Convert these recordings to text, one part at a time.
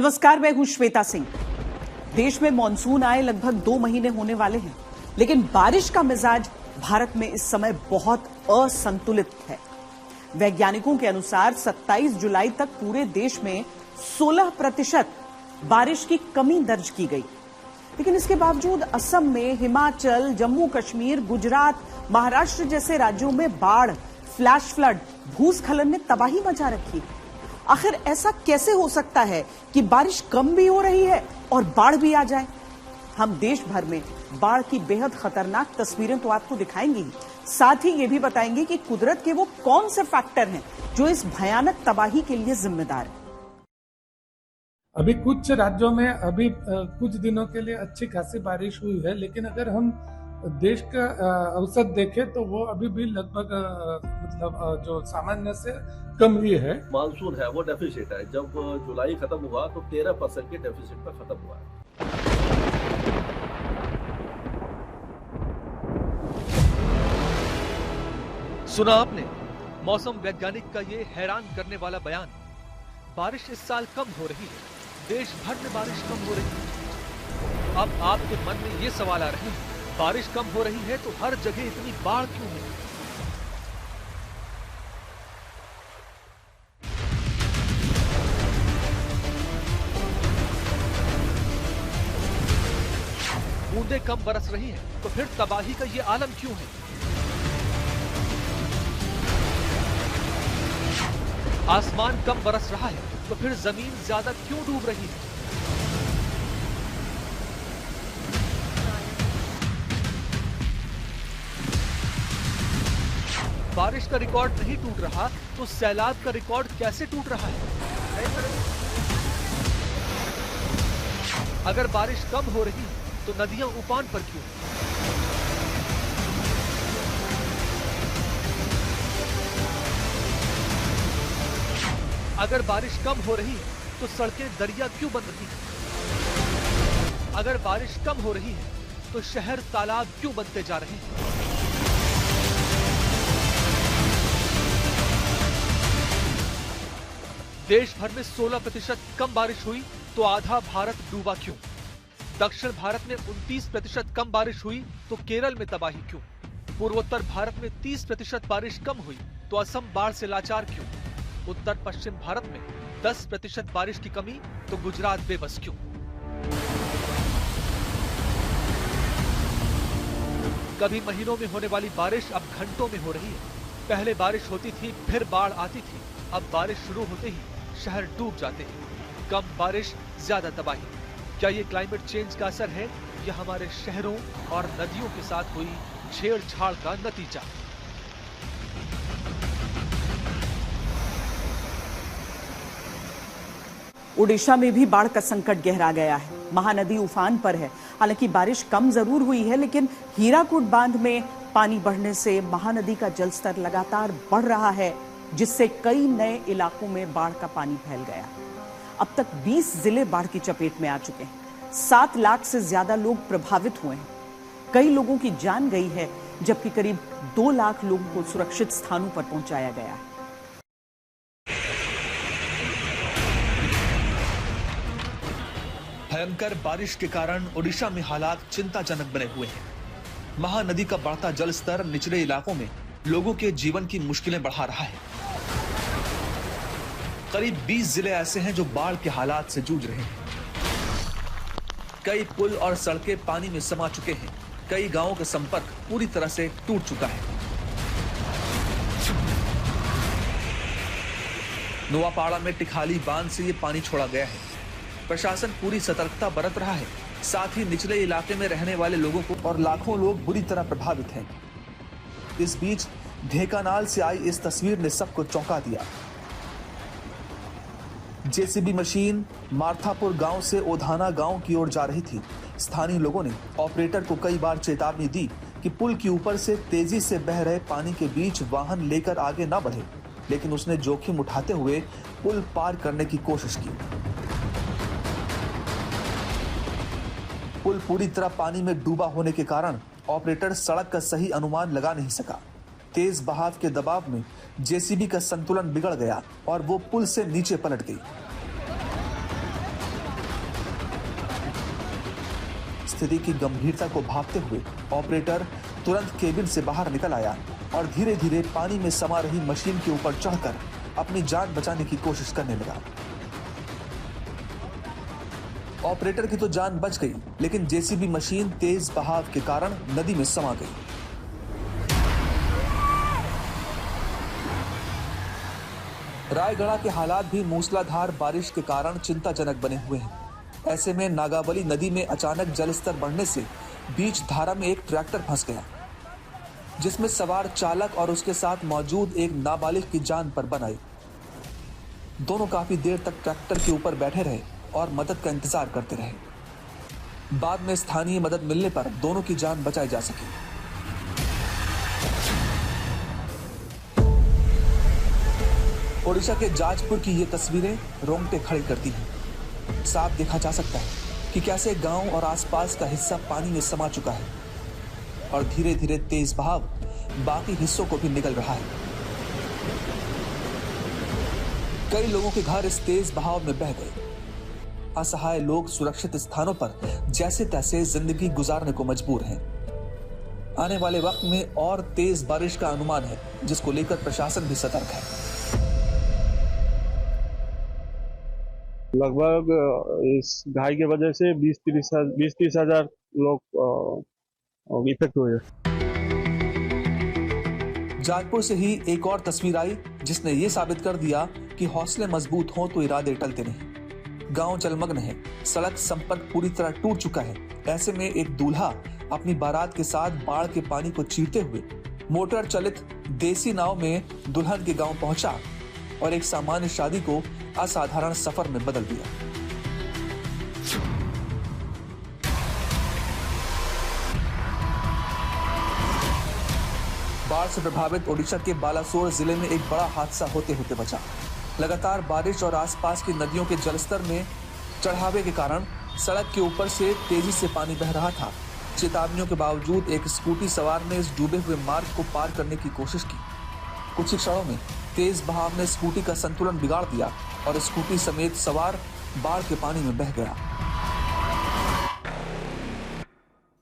नमस्कार, मैं हूं श्वेता सिंह। देश में मानसून आए लगभग 2 महीने होने वाले हैं, लेकिन बारिश का मिजाज भारत में इस समय बहुत असंतुलित है। वैज्ञानिकों के अनुसार 27 जुलाई तक पूरे देश में 16% बारिश की कमी दर्ज की गई, लेकिन इसके बावजूद असम में, हिमाचल, जम्मू कश्मीर, गुजरात, महाराष्ट्र जैसे राज्यों में बाढ़, फ्लैश फ्लड, भूस्खलन ने तबाही मचा रखी। आखिर ऐसा कैसे हो सकता है कि बारिश कम भी हो रही है और बाढ़ भी आ जाए? हम देश भर में बाढ़ की बेहद खतरनाक तस्वीरें तो आपको दिखाएंगे ही, साथ ही ये भी बताएंगे कि कुदरत के वो कौन से फैक्टर हैं जो इस भयानक तबाही के लिए जिम्मेदार है। अभी कुछ राज्यों में कुछ दिनों के लिए अच्छी खासी बारिश हुई है, लेकिन अगर हम देश का औसत देखें तो वो अभी भी लगभग जो सामान्य से कम ही है। मानसून है वो डेफिसिट है। जब जुलाई खत्म हुआ तो 13% के डेफिसिट पर खत्म हुआ है। सुना आपने मौसम वैज्ञानिक का ये हैरान करने वाला बयान। बारिश इस साल कम हो रही है, देश भर में बारिश कम हो रही है। अब आपके मन में ये सवाल आ रहे हैं, बारिश कम हो रही है तो हर जगह इतनी बाढ़ क्यों है? बूंदें कम बरस रही हैं, तो फिर तबाही का ये आलम क्यों है? आसमान कम बरस रहा है, तो फिर जमीन ज्यादा क्यों डूब रही है? बारिश का रिकॉर्ड नहीं टूट रहा तो सैलाब का रिकॉर्ड कैसे टूट रहा है? अगर बारिश कम हो रही है तो नदियां उफान पर क्यों? अगर बारिश कम हो रही है तो सड़कें दरिया क्यों बन रही हैं? अगर बारिश कम हो रही है तो शहर तालाब क्यों बनते जा रहे हैं? देश भर में 16% कम बारिश हुई तो आधा भारत डूबा क्यों? दक्षिण भारत में 29% कम बारिश हुई तो केरल में तबाही क्यों? पूर्वोत्तर भारत में 30% बारिश कम हुई तो असम बाढ़ से लाचार क्यों? उत्तर पश्चिम भारत में 10% बारिश की कमी तो गुजरात बेबस क्यों? कभी महीनों में होने वाली बारिश अब घंटों में हो रही है। पहले बारिश होती थी, फिर बाढ़ आती थी। अब बारिश शुरू होते ही शहर डूब जाते हैं। कम बारिश, ज्यादा तबाही। क्या ये क्लाइमेट चेंज का असर है या हमारे शहरों और नदियों के साथ हुई छेड़छाड़ का नतीजा? ओडिशा में भी बाढ़ का संकट गहरा गया है। महानदी उफान पर है। हालांकि बारिश कम जरूर हुई है, लेकिन हीराकुड बांध में पानी बढ़ने से महानदी का जलस्तर लगातार बढ़ रहा है, जिससे कई नए इलाकों में बाढ़ का पानी फैल गया। अब तक 20 जिले बाढ़ की चपेट में आ चुके हैं। 7 लाख से ज्यादा लोग प्रभावित हुए हैं। कई लोगों की जान गई है, जबकि करीब 2 लाख लोगों को सुरक्षित स्थानों पर पहुंचाया गया है। भयंकर बारिश के कारण ओडिशा में हालात चिंताजनक बने हुए हैं। महानदी का बढ़ता जलस्तर निचले इलाकों में लोगों के जीवन की मुश्किलें बढ़ा रहा है। करीब 20 जिले ऐसे हैं जो बाढ़ के हालात से जूझ रहे हैं। कई पुल और सड़कें पानी में समा चुके हैं। कई गांवों का संपर्क पूरी तरह से टूट चुका है। नोआपाड़ा में टिखाली बांध से ये पानी छोड़ा गया है। प्रशासन पूरी सतर्कता बरत रहा है। साथ ही निचले इलाके में रहने वाले लोगों को और लाखों लोग बुरी तरह प्रभावित हैं। इस बीच ढेंकानाल से आई इस तस्वीर ने सबको चौंका दिया। जेसीबी मशीन मार्थापुर गांव से ओधाना गांव की ओर जा रही थी। स्थानीय लोगों ने ऑपरेटर को कई बार चेतावनी दी कि पुल के ऊपर से तेजी से बह रहे पानी के बीच वाहन लेकर आगे न बढ़े, लेकिन उसने जोखिम उठाते हुए पुल पार करने की कोशिश की। पुल पूरी तरह पानी में डूबा होने के कारण ऑपरेटर सड़क का सही अनुमान लगा नहीं सका। तेज बहाव के दबाव में जेसीबी का संतुलन बिगड़ गया और वो पुल से नीचे पलट गई। स्थिति की गंभीरता को भांपते हुए ऑपरेटर तुरंत केबिन से बाहर निकल आया और धीरे धीरे पानी में समा रही मशीन के ऊपर चढ़कर अपनी जान बचाने की कोशिश करने लगा। ऑपरेटर की तो जान बच गई, लेकिन जेसीबी मशीन तेज बहाव के कारण नदी में समा गई। रायगढ़ के हालात भी मूसलाधार बारिश के कारण चिंताजनक बने हुए हैं। ऐसे में नागावली नदी में अचानक जलस्तर बढ़ने से बीच धारा में एक ट्रैक्टर फंस गया, जिसमें सवार चालक और उसके साथ मौजूद एक नाबालिग की जान पर बन आई। दोनों काफी देर तक ट्रैक्टर के ऊपर बैठे रहे और मदद का इंतजार करते रहे। बाद में स्थानीय मदद मिलने पर दोनों की जान बचाई जा सकी। ओडिशा के जाजपुर की ये तस्वीरें रोंगटे खड़े करती हैं। साफ देखा जा सकता है कि कैसे गांव और आसपास का हिस्सा पानी में समा चुका है और धीरे धीरे तेज बहाव बाकी हिस्सों को भी निगल रहा है। कई लोगों के घर इस तेज बहाव में बह गए। असहाय लोग सुरक्षित स्थानों पर जैसे तैसे जिंदगी गुजारने को मजबूर हैं। आने वाले वक्त में और तेज बारिश का अनुमान है, जिसको लेकर प्रशासन भी सतर्क है। लगभग इस घाई की वजह से 20-30 हजार लोग इफेक्ट हुए। जाजपुर से ही एक और तस्वीर आई, जिसने ये साबित कर दिया कि हौसले मजबूत हों तो इरादे टलते नहीं। गांव जलमग्न है, सड़क संपर्क पूरी तरह टूट चुका है। ऐसे में एक दूल्हा अपनी बारात के साथ बाढ़ के पानी को चीरते हुए मोटर चलित देसी नाव में दुल्हन के गांव पहुंचा और एक सामान्य शादी को असाधारण सफर में बदल दिया। बाढ़ से प्रभावित ओडिशा के बालासोर जिले में एक बड़ा हादसा होते होते बचा। लगातार बारिश और आसपास की नदियों के जलस्तर में चढ़ावे के कारण सड़क के ऊपर से तेजी से पानी बह रहा था। चेतावनियों के बावजूद एक स्कूटी सवार ने इस डूबे हुए मार्ग को पार करने की कोशिश की। कुछ ही क्षणों में तेज बहाव ने स्कूटी का संतुलन बिगाड़ दिया और स्कूटी समेत सवार बाढ़ के पानी में बह गया।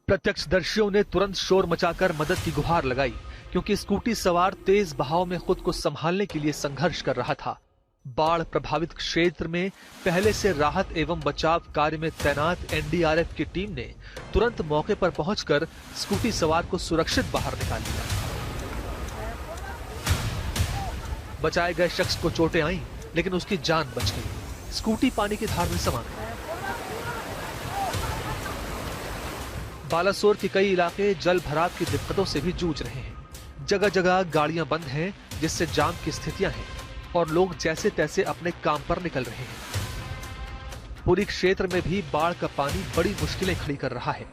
प्रत्यक्षदर्शियों ने तुरंत शोर मचाकर मदद की गुहार लगाई, क्योंकि स्कूटी सवार तेज बहाव में खुद को संभालने के लिए संघर्ष कर रहा था। बाढ़ प्रभावित क्षेत्र में पहले से राहत एवं बचाव कार्य में तैनात एनडीआरएफ की टीम ने तुरंत मौके पर पहुंचकर स्कूटी सवार को सुरक्षित बाहर निकाल लिया। बचाए गए शख्स को चोटें आईं, लेकिन उसकी जान बच गई। स्कूटी पानी की धार में समा गई। बालासोर के कई इलाके जल भराव की दिक्कतों से भी जूझ रहे हैं। जगह जगह गाड़ियां बंद हैं, जिससे जाम की स्थितियां हैं और लोग जैसे तैसे अपने काम पर निकल रहे हैं। पुरी क्षेत्र में भी बाढ़ का पानी बड़ी मुश्किलें खड़ी कर रहा है।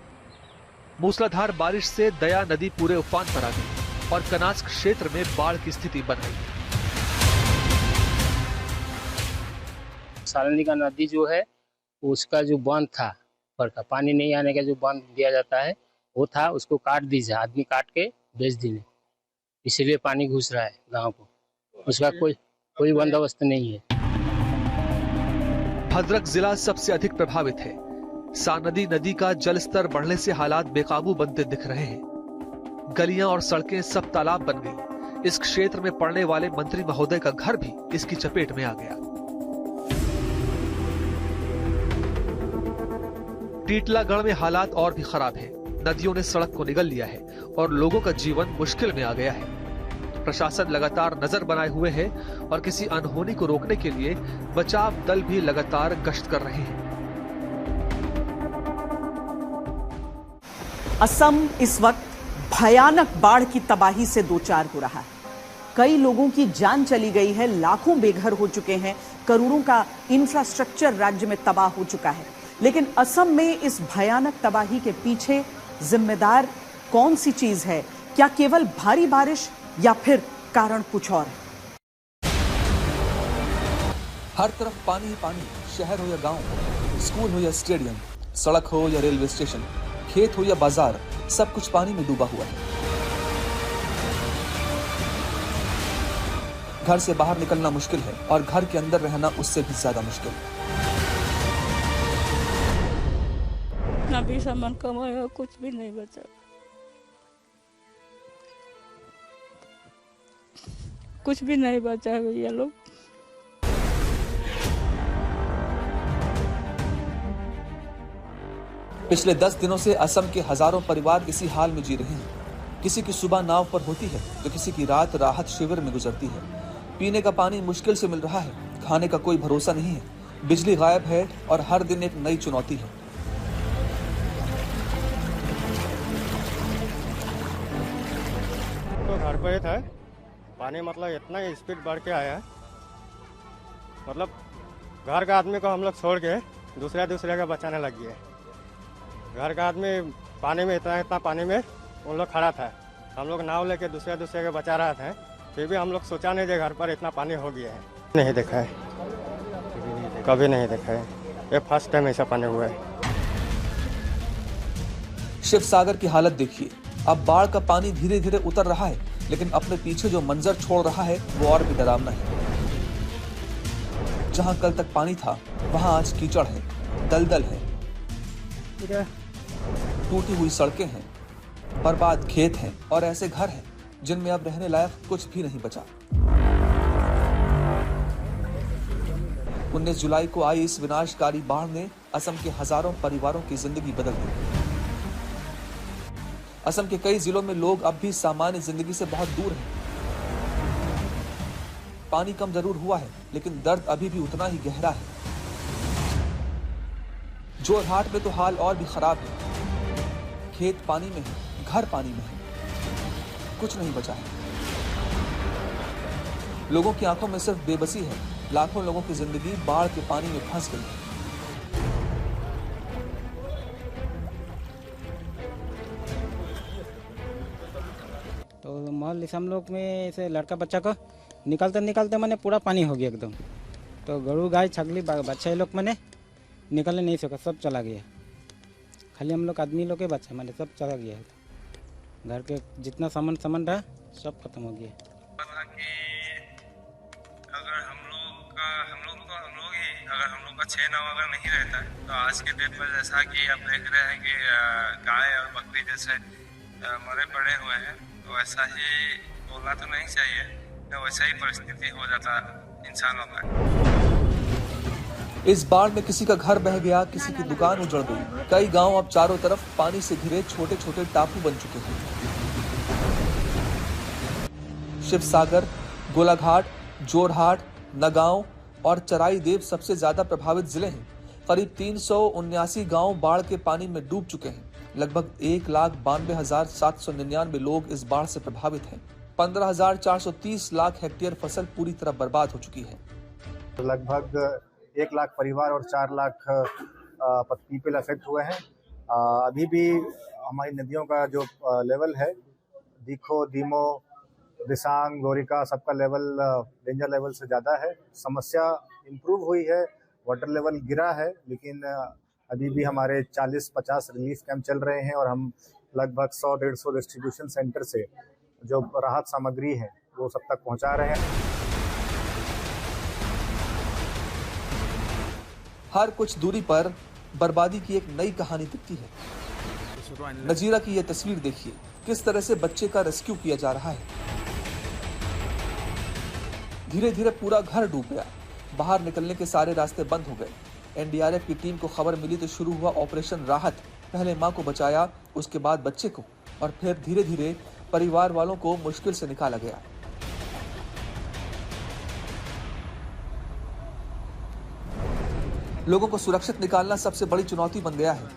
मूसलाधार बारिश से दया नदी पूरे उफान पर आ गई और कनास क्षेत्र में बाढ़ की स्थिति बन गई। सालनी का नदी जो है, उसका जो बांध था, ऊपर का पानी नहीं आने का जो बांध दिया जाता है, वो था, उसको काट दीजिए, आदमी काट के बेच दिए, इसीलिए पानी घुस रहा है गांव को। उसका कोई बंदोबस्त नहीं है। भद्रक जिला सबसे अधिक प्रभावित है। सानदी नदी का जलस्तर बढ़ने से हालात बेकाबू बनते दिख रहे हैं। गलियां और सड़कें सब तालाब बन गई। इस क्षेत्र में पड़ने वाले मंत्री महोदय का घर भी इसकी चपेट में आ गया। टीटलागढ़ में हालात और भी खराब है। नदियों ने सड़क को निगल लिया है और लोगों का जीवन मुश्किल में आ गया है। प्रशासन लगातार नजर बनाए हुए है और किसी अनहोनी को रोकने के लिए बचाव दल भी लगातार गश्त कर रहे हैं। असम इस वक्त भयानक बाढ़ की तबाही से दो चार हो रहा है। कई लोगों की जान चली गई है, लाखों बेघर हो चुके हैं, करोड़ों का इंफ्रास्ट्रक्चर राज्य में तबाह हो चुका है। लेकिन असम में इस भयानक तबाही के पीछे जिम्मेदार कौन सी चीज है? क्या केवल भारी बारिश या फिर कारण कुछ और? हर तरफ पानी ही पानी, शहर हो या गांव, स्कूल हो या स्टेडियम, सड़क हो या रेलवे स्टेशन, खेत हो या बाजार, सब कुछ पानी में डूबा हुआ है। घर से बाहर निकलना मुश्किल है और घर के अंदर रहना उससे भी ज्यादा मुश्किल। भी सामान कमाया, कुछ भी नहीं बचा। कुछ भी नहीं बचा है भैया लोग। पिछले 10 दिनों से असम के हजारों परिवार इसी हाल में जी रहे हैं। किसी की सुबह नाव पर होती है तो किसी की रात राहत शिविर में गुजरती है। पीने का पानी मुश्किल से मिल रहा है, खाने का कोई भरोसा नहीं है, बिजली गायब है और हर दिन एक नई चुनौती है। तो घर पे था पानी, मतलब इतना स्पीड बढ़ के आया, मतलब घर का आदमी को हम लोग छोड़ के दूसरे का बचाने लग गए। घर का आदमी पानी में इतना पानी में उन लोग खड़ा था, हम लोग नाव लेके दूसरे के बचा रहा था, फिर भी हम लोग सोचा नहीं कि घर पर इतना पानी हो गया है। नहीं देखा है, कभी नहीं देखा है, ये फर्स्ट टाइम ऐसा पानी हुआ है। शिव सागर की हालत देखिए, अब बाढ़ का पानी धीरे धीरे उतर रहा है, लेकिन अपने पीछे जो मंजर छोड़ रहा है वो और भी डरावना है। जहां कल तक पानी था वहां आज कीचड़ है, दलदल है, टूटी हुई सड़कें हैं, बर्बाद खेत हैं और ऐसे घर हैं जिनमें अब रहने लायक कुछ भी नहीं बचा। 19 जुलाई को आई इस विनाशकारी बाढ़ ने असम के हजारों परिवारों की जिंदगी बदल दी। असम के कई जिलों में लोग अब भी सामान्य जिंदगी से बहुत दूर हैं। पानी कम जरूर हुआ है, लेकिन दर्द अभी भी उतना ही गहरा है। जोरहाट में तो हाल और भी खराब है। खेत पानी में है, घर पानी में है, कुछ नहीं बचा है। लोगों की आंखों में सिर्फ बेबसी है। लाखों लोगों की जिंदगी बाढ़ के पानी में फंस गई है। तो मोहल्ले हम लोग में ऐसे लड़का बच्चा को निकलते मैंने पूरा पानी हो गया एकदम। तो गरू गाय छगली बच्चा लोग मैंने निकलने नहीं सका, सब चला गया। खाली हम लोग आदमी लोग के बच्चा मैंने सब चला गया। घर के जितना सामान रहा सब खत्म हो गया। अगर हम लोग का 6 नाव अगर नहीं रहता है तो आज के डेट में जैसा कि आप देख रहे हैं कि गाय और बकरी जैसे मरे पड़े हुए हैं, तो वैसा ही बोलना तो नहीं चाहिए, तो वैसा ही परिस्थिति हो जाता इंसानों का। इस बाढ़ में किसी का घर बह गया, किसी की दुकान उजड़ गई। कई गांव अब चारों तरफ पानी से घिरे छोटे छोटे टापू बन चुके हैं। शिव सागर, गोलाघाट, जोरहाट, नगांव और चराई देव सबसे ज्यादा प्रभावित जिले हैं। करीब 379 गांव बाढ़ के पानी में डूब चुके हैं। लगभग 1,92,799 लोग इस बाढ़ से प्रभावित हैं। 15,430 लाख हेक्टेयर फसल पूरी तरह बर्बाद हो चुकी है। लगभग 1 लाख परिवार और 4 लाख पीपल अफेक्ट हुए हैं। अभी भी हमारी नदियों का जो लेवल है, दीखो, दीमो, दिसांग, गोरिका, सबका लेवल डेंजर लेवल से ज़्यादा है। समस्या इम्प्रूव हुई है, वाटर लेवल गिरा है, लेकिन अभी भी हमारे 40-50 रिलीफ कैंप चल रहे हैं और हम लगभग 100-150 डिस्ट्रीब्यूशन सेंटर से जो राहत सामग्री है वो सब तक पहुंचा रहे हैं। हर कुछ दूरी पर बर्बादी की एक नई कहानी दिखती है। नजीरा की यह तस्वीर देखिए, किस तरह से बच्चे का रेस्क्यू किया जा रहा है। धीरे धीरे पूरा घर डूब गया, बाहर निकलने के सारे रास्ते बंद हो गए। एनडीआरएफ की टीम को खबर मिली तो शुरू हुआ ऑपरेशन राहत। पहले मां को बचाया, उसके बाद बच्चे को, और फिर धीरे धीरे परिवार वालों को मुश्किल से निकाला गया। लोगों को सुरक्षित निकालना सबसे बड़ी चुनौती बन गया है।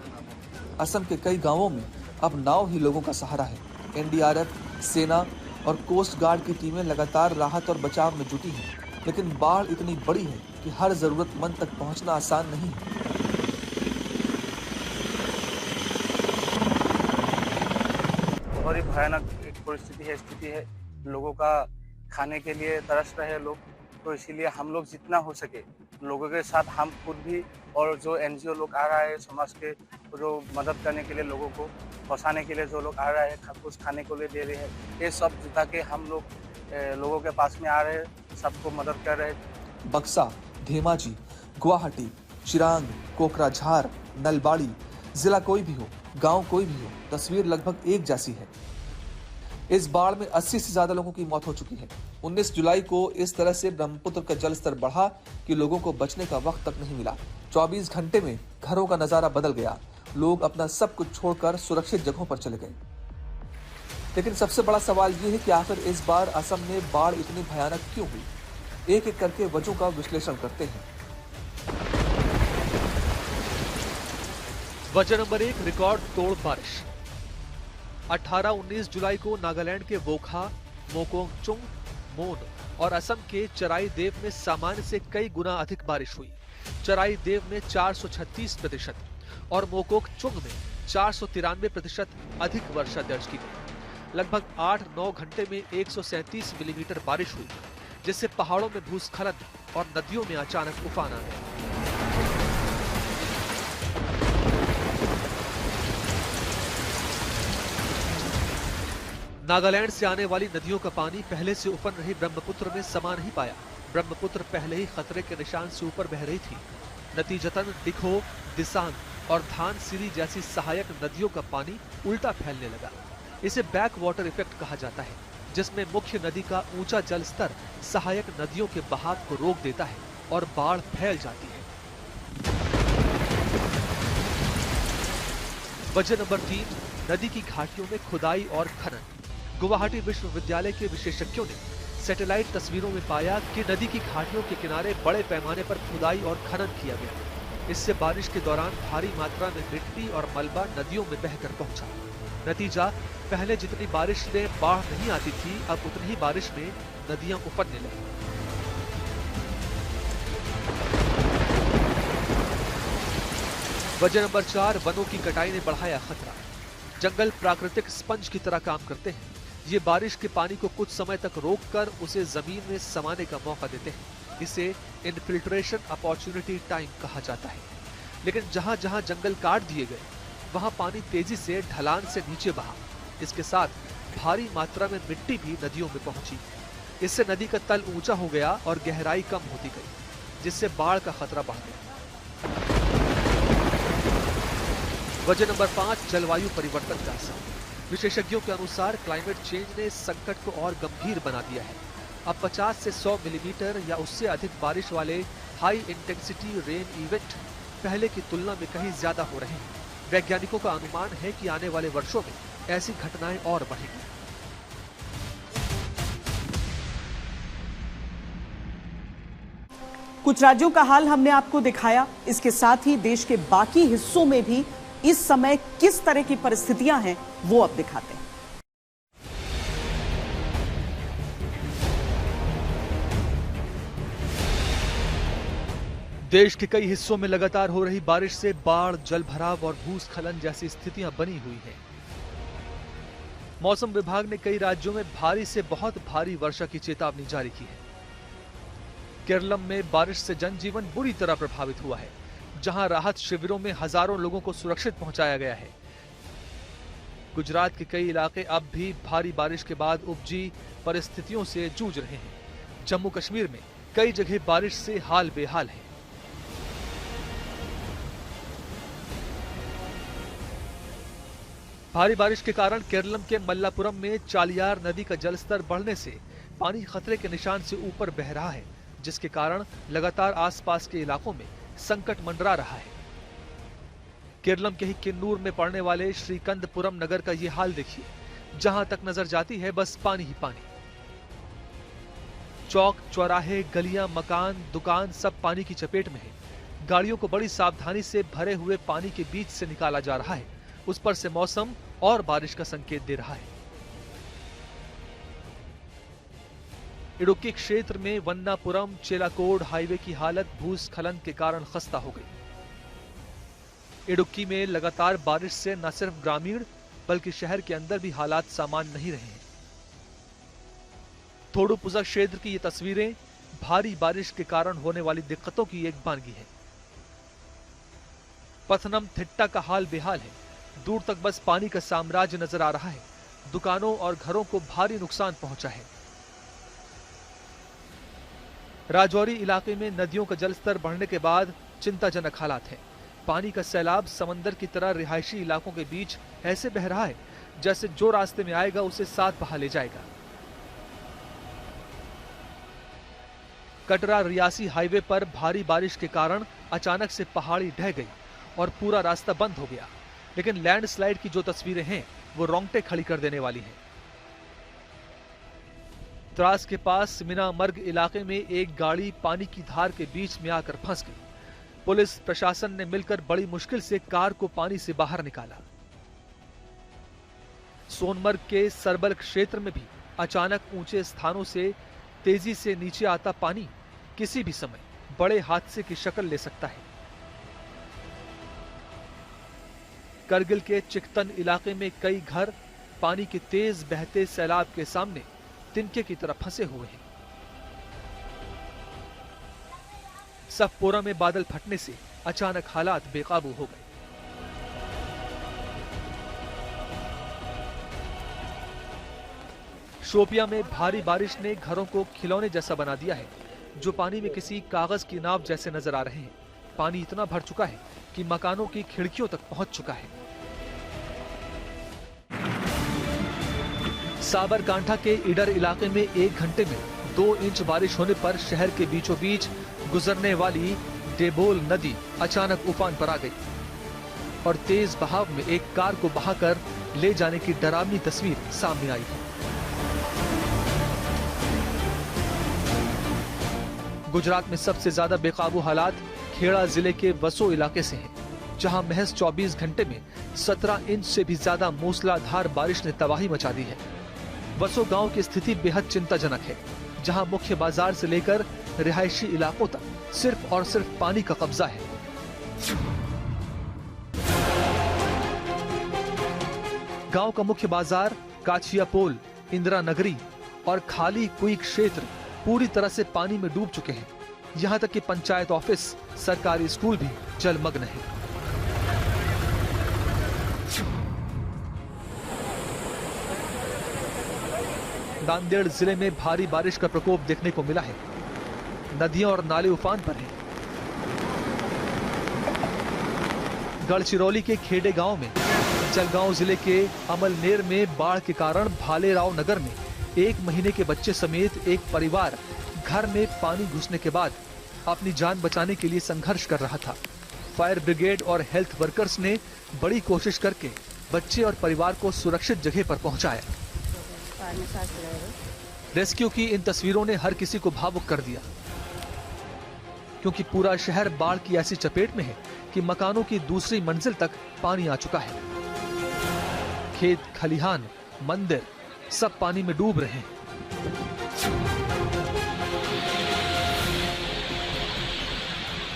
असम के कई गांवों में अब नाव ही लोगों का सहारा है। एनडीआरएफ, सेना और कोस्ट गार्ड की टीमें लगातार राहत और बचाव में जुटी हैं, लेकिन बाढ़ इतनी बड़ी है कि हर जरूरतमंद तक पहुंचना आसान नहीं है। बहुत ही भयानक एक स्थिति है। लोगों का खाने के लिए तरस रहे लोग, तो इसीलिए हम लोग जितना हो सके लोगों के साथ, हम खुद भी और जो एनजीओ लोग आ रहा है समाज के जो मदद करने के लिए, लोगों को बसाने के लिए जो लोग आ रहे हैं, कुछ खाने को लिए दे रहे हैं, ये सब जुटा के हम लोग लोगों के पास में आ रहे हैं, सबको मदद कर रहे हैं। बक्सा, धेमाजी, गुवाहाटी, चिरांग, कोकराझार, नलबाड़ी, जिला कोई भी हो, गांव कोई भी हो, तस्वीर लगभग एक जैसी है। इस बाढ़ में 80 से ज्यादा लोगों की मौत हो चुकी है। 19 जुलाई को इस तरह से ब्रह्मपुत्र का जलस्तर बढ़ा कि लोगों को बचने का वक्त तक नहीं मिला। 24 घंटे में घरों का नजारा बदल गया। लोग अपना सब कुछ छोड़कर सुरक्षित जगहों पर चले गए। लेकिन सबसे बड़ा सवाल ये है कि आखिर इस बार असम में बाढ़ इतनी भयानक क्यों हुई? एक एक करके वजहों का विश्लेषण करते हैं। वजह नंबर 1, रिकॉर्ड तोड़ बारिश। 18-19 जुलाई को नागालैंड के वोखा, मोकोंगचुंग, मोन और असम के चराई देव में सामान्य से कई गुना अधिक बारिश हुई। चराई देव में 436% और मोकोंगचुंग में 493% अधिक वर्षा दर्ज की गई। लगभग 8-9 घंटे में 137 मिलीमीटर बारिश हुई, जिससे पहाड़ों में भूस्खलन और नदियों में अचानक उफान आ गया। नागालैंड से आने वाली नदियों का पानी पहले से उफन रही ब्रह्मपुत्र में समा नहीं पाया। ब्रह्मपुत्र पहले ही खतरे के निशान से ऊपर बह रही थी। नतीजतन डिखो, दिसांग और धानसिरी जैसी सहायक नदियों का पानी उल्टा फैलने लगा। इसे बैक वाटर इफेक्ट कहा जाता है, जिसमें मुख्य नदी का ऊंचा जल स्तर सहायक नदियों के बहाव को रोक देता है और बाढ़ फैल जाती है। वजह नंबर 3, नदी की घाटियों में खुदाई और खनन। गुवाहाटी विश्वविद्यालय के विशेषज्ञों ने सैटेलाइट तस्वीरों में पाया कि नदी की घाटियों के किनारे बड़े पैमाने पर खुदाई और खनन किया गया। इससे बारिश के दौरान भारी मात्रा में मिट्टी और मलबा नदियों में बहकर पहुंचा। नतीजा, पहले जितनी बारिश में बाढ़ नहीं आती थी, अब उतनी ही बारिश में नदियां उफनने लगी। वजह नंबर 4, वनों की कटाई ने बढ़ाया खतरा। जंगल प्राकृतिक स्पंज की तरह काम करते हैं। ये बारिश के पानी को कुछ समय तक रोककर उसे जमीन में समाने का मौका देते हैं। इसे इनफिल्ट्रेशन अपॉर्चुनिटी टाइम कहा जाता है। लेकिन जहां जहां जंगल काट दिए गए, वहां पानी तेजी से ढलान से नीचे बहा। इसके साथ भारी मात्रा में मिट्टी भी नदियों में पहुंची। इससे नदी का तल ऊंचा हो गया और गहराई कम होती गई, जिससे बाढ़ का खतरा बढ़ गया। वजह नंबर 5, जलवायु परिवर्तन का असर। विशेषज्ञों के अनुसार क्लाइमेट चेंज ने इस संकट को और गंभीर बना दिया है। अब 50 से 100 मिलीमीटर या उससे अधिक बारिश वाले हाई इंटेंसिटी रेन इवेंट पहले की तुलना में कहीं ज्यादा हो रहे हैं। वैज्ञानिकों का अनुमान है कि आने वाले वर्षों में ऐसी घटनाएं और बढ़ेंगी। कुछ राज्यों का हाल हमने आपको दिखाया। इसके साथ ही देश के बाकी हिस्सों में भी इस समय किस तरह की परिस्थितियां हैं, वो अब दिखाते हैं। देश के कई हिस्सों में लगातार हो रही बारिश से बाढ़, जल भराव और भूस्खलन जैसी स्थितियां बनी हुई हैं। मौसम विभाग ने कई राज्यों में भारी से बहुत भारी वर्षा की चेतावनी जारी की है। केरलम में बारिश से जनजीवन बुरी तरह प्रभावित हुआ है, जहां राहत शिविरों में हजारों लोगों को सुरक्षित पहुंचाया गया है। गुजरात के कई इलाके अब भी भारी बारिश के बाद उपजी परिस्थितियों से जूझ रहे हैं। जम्मू कश्मीर में कई जगह बारिश से हाल बेहाल है। भारी बारिश के कारण केरलम के मल्लापुरम में चालियार नदी का जलस्तर बढ़ने से पानी खतरे के निशान से ऊपर बह रहा है, जिसके कारण लगातार आसपास के इलाकों में संकट मंडरा रहा है। केरलम के ही किन्नूर में पड़ने वाले श्रीकंदपुरम नगर का ये हाल देखिए, जहां तक नजर जाती है बस पानी ही पानी। चौक, चौराहे, गलियां, मकान, दुकान सब पानी की चपेट में है। गाड़ियों को बड़ी सावधानी से भरे हुए पानी के बीच से निकाला जा रहा है। उस पर से मौसम और बारिश का संकेत दे रहा है। इडुक्की क्षेत्र में वन्नापुरम चेलाकोड हाईवे की हालत भूस्खलन के कारण खस्ता हो गई। इडुक्की में लगातार बारिश से न सिर्फ ग्रामीण बल्कि शहर के अंदर भी हालात सामान्य नहीं रहे हैं। थोडुपुझा क्षेत्र की ये तस्वीरें भारी बारिश के कारण होने वाली दिक्कतों की एक बानगी है। पथनमथिट्टा का हाल बेहाल है। दूर तक बस पानी का साम्राज्य नजर आ रहा है। दुकानों और घरों को भारी नुकसान पहुंचा है। राजौरी इलाके में नदियों का जलस्तर बढ़ने के बाद चिंताजनक हालात है। पानी का सैलाब समंदर की तरह रिहायशी इलाकों के बीच ऐसे बह रहा है जैसे जो रास्ते में आएगा उसे साथ बहा ले जाएगा। कटरा रियासी हाईवे पर भारी बारिश के कारण अचानक से पहाड़ी ढह गई और पूरा रास्ता बंद हो गया, लेकिन लैंडस्लाइड की जो तस्वीरें हैं वो रोंगटे खड़ी कर देने वाली हैं। त्रास के पास मीनामर्ग इलाके में एक गाड़ी पानी की धार के बीच में आकर फंस गई। पुलिस प्रशासन ने मिलकर बड़ी मुश्किल से कार को पानी से बाहर निकाला। सोनमर्ग के सरबल क्षेत्र में भी अचानक ऊंचे स्थानों से तेजी से नीचे आता पानी किसी भी समय बड़े हादसे की शक्ल ले सकता है। करगिल के चिकतन इलाके में कई घर पानी के तेज बहते सैलाब के सामने तिनके की तरह फंसे हुए हैं। सफपोरा में बादल फटने से अचानक हालात बेकाबू हो गए। शोपिया में भारी बारिश ने घरों को खिलौने जैसा बना दिया है, जो पानी में किसी कागज की नाव जैसे नजर आ रहे हैं। पानी इतना भर चुका है कि मकानों की खिड़कियों तक पहुंच चुका है। साबरकांठा के इडर इलाके में 1 घंटे में 2 इंच बारिश होने पर शहर के बीचों बीच गुजरने वाली डेबोल नदी अचानक उफान पर आ गई और तेज बहाव में एक कार को बहाकर ले जाने की डरावनी तस्वीर सामने आई है। गुजरात में सबसे ज्यादा बेकाबू हालात खेड़ा जिले के वसो इलाके से हैं, जहां महज 24 घंटे में 17 इंच से भी ज्यादा मूसलाधार बारिश ने तबाही मचा दी है। वसो गांव की स्थिति बेहद चिंताजनक है, जहां मुख्य बाजार से लेकर रिहायशी इलाकों तक सिर्फ और सिर्फ पानी का कब्जा है। गांव का मुख्य बाजार, काछियापोल, इंदिरा नगरी और खाली कुई क्षेत्र पूरी तरह से पानी में डूब चुके हैं। यहां तक कि पंचायत ऑफिस, सरकारी स्कूल भी जलमग्न है। नांदेड़ जिले में भारी बारिश का प्रकोप देखने को मिला है। नदियां और नाले उफान पर हैं। गढ़चिरौली के खेड़े गांव में, जलगांव जिले के अमलनेर में बाढ़ के कारण भालेराव नगर में 1 महीने के बच्चे समेत एक परिवार घर में पानी घुसने के बाद अपनी जान बचाने के लिए संघर्ष कर रहा था। फायर ब्रिगेड और हेल्थ वर्कर्स ने बड़ी कोशिश करके बच्चे और परिवार को सुरक्षित जगह पर पहुंचाया। रेस्क्यू की इन तस्वीरों ने हर किसी को भावुक कर दिया, क्योंकि पूरा शहर बाढ़ की ऐसी चपेट में है कि मकानों की दूसरी मंजिल तक पानी आ चुका है। खेत, खलिहान, मंदिर सब पानी में डूब रहे हैं।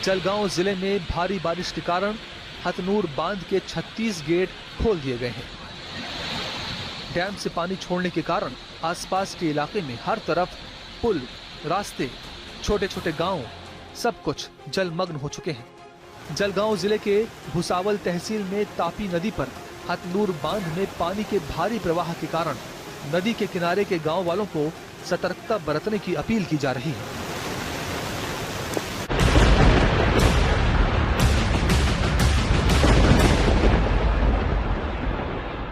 जलगांव जिले में भारी बारिश के कारण हथनूर बांध के 36 गेट खोल दिए गए हैं। डैम से पानी छोड़ने के कारण आसपास के इलाके में हर तरफ पुल, रास्ते, छोटे छोटे गांव सब कुछ जलमग्न हो चुके हैं। जलगांव जिले के भुसावल तहसील में तापी नदी पर हथनूर बांध में पानी के भारी प्रवाह के कारण नदी के किनारे के गांव वालों को सतर्कता बरतने की अपील की जा रही है।